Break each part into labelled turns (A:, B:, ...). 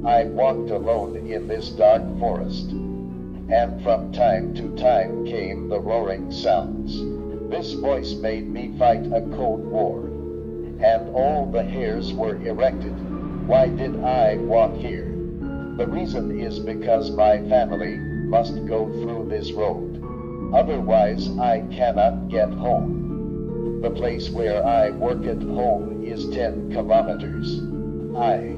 A: I walked alone in this dark forest, and from time to time came the roaring sounds. This voice made me fight a cold war, and all the hairs were erected. Why did I walk here? The reason is because my family must go through this road. Otherwise I cannot get home. The place where I work at home is 10 kilometers. I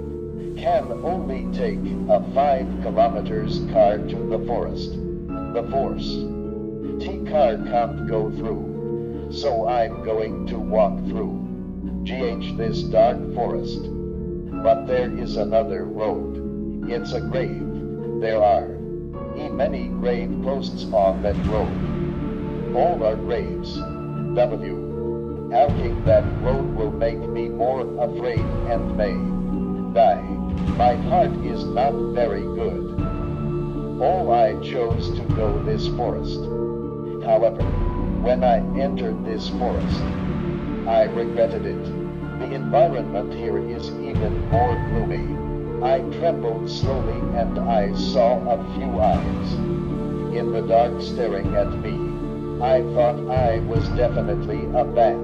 A: can only take a 5 kilometers car to the forest. The force T car can't go through, so I'm going to walk through this dark forest. But there is another road. It's a grave. There are many grave posts on that road. All are graves. Walking that road will make me more afraid and may die. My heart is not very good. All I chose to go this forest. However, when I entered this forest, I regretted it. The environment here is even more gloomy. I trembled slowly and I saw a few eyes in the dark staring at me. I thought I was definitely a bat.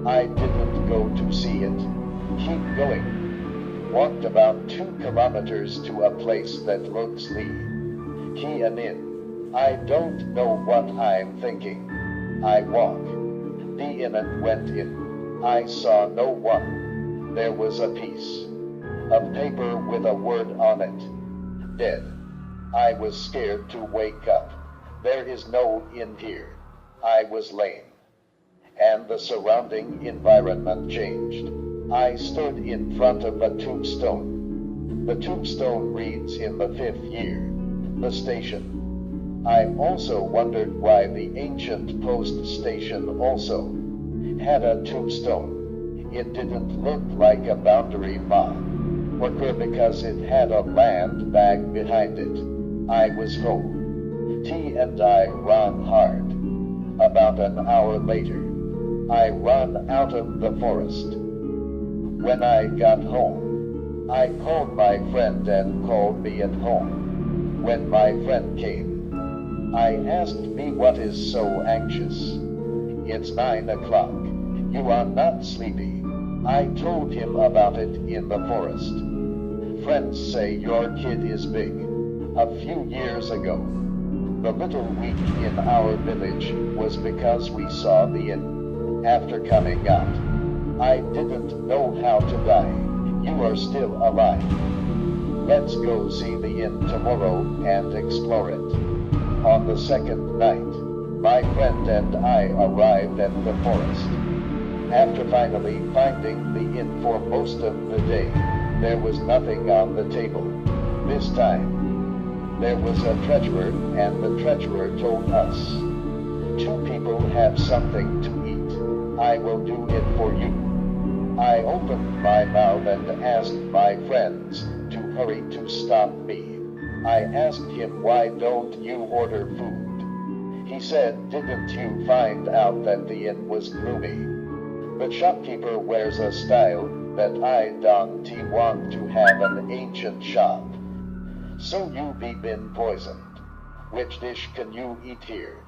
A: I didn't go to see it. Keep going. Walked about 2 kilometers to a place that looks key an inn. I don't know what I'm thinking. I walk the inn and went in. I saw no one. There was a piece of paper with a word on it. Dead. I was scared to wake up. There is no inn here. I was lame. And the surrounding environment changed. I stood in front of a tombstone. The tombstone reads in the 5th year. The station. I also wondered why the ancient post station also had a tombstone. It didn't look like a boundary marker because it had a land bag behind it. I was home. T and I ran hard. About an hour later, I ran out of the forest. When I got home, I called my friend and called me at home. When my friend came, I asked me what is so anxious. It's 9 o'clock. You are not sleepy. I told him about it in the forest. Friends say your kid is big. A few years ago, the little week in our village was because we saw the inn. After coming out, I didn't know how to die. You are still alive. Let's go see the inn tomorrow and explore it. On the second night, my friend and I arrived at the forest. After finally finding the inn for most of the day, there was nothing on the table. This time, there was a treasurer, and the treasurer told us, 2 people have something to eat. I will do it for you. I opened my mouth and asked my friends to hurry to stop me. I asked him, why don't you order food? He said, didn't you find out that the inn was gloomy? The shopkeeper wears a style that I don't want to have an ancient shop. So you be been poisoned. Which dish can you eat here?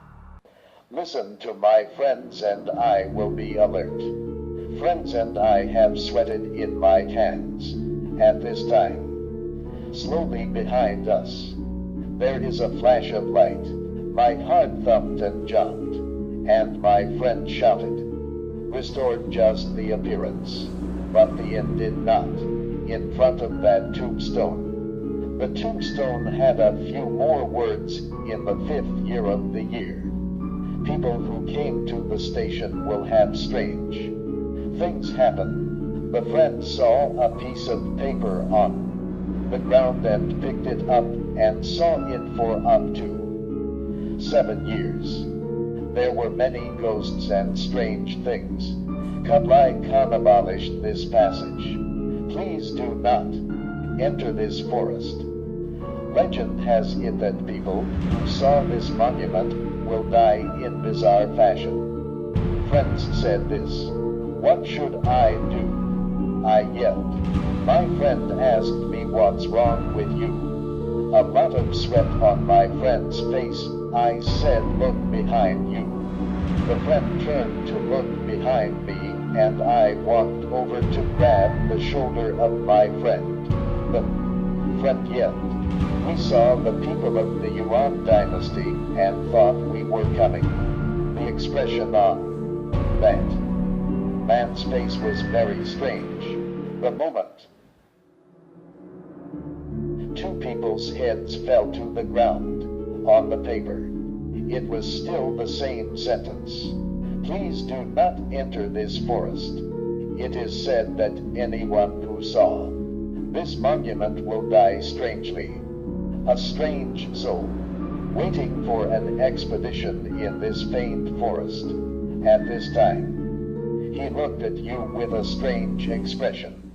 A: Listen to my friends and I will be alert. Friends and I have sweated in my hands. At this time, slowly behind us, there is a flash of light. My heart thumped and jumped, and my friend shouted. Restored just the appearance, but the inn did not. In front of that tombstone, the tombstone had a few more words in the 5th year of the year. People who came to the station will have strange things happen. The friend saw a piece of paper on the ground and picked it up and saw it for up to 7 years. There were many ghosts and strange things. Kublai Khan abolished this passage. Please do not enter this forest. Legend has it that people who saw this monument will die in bizarre fashion. Friends said this. What should I do? I yelled. My friend asked me what's wrong with you. A lot of sweat on my friend's face. I said, look behind you. The friend turned to look behind me, and I walked over to grab the shoulder of my friend. The friend yelled. We saw the people of the Yuan dynasty and thought we were coming. The expression on that man's face was very strange. The moment two people's heads fell to the ground, on the paper, it was still the same sentence. Please do not enter this forest. It is said that anyone who saw this monument will die strangely. A strange soul, waiting for an expedition in this famed forest. At this time, he looked at you with a strange expression.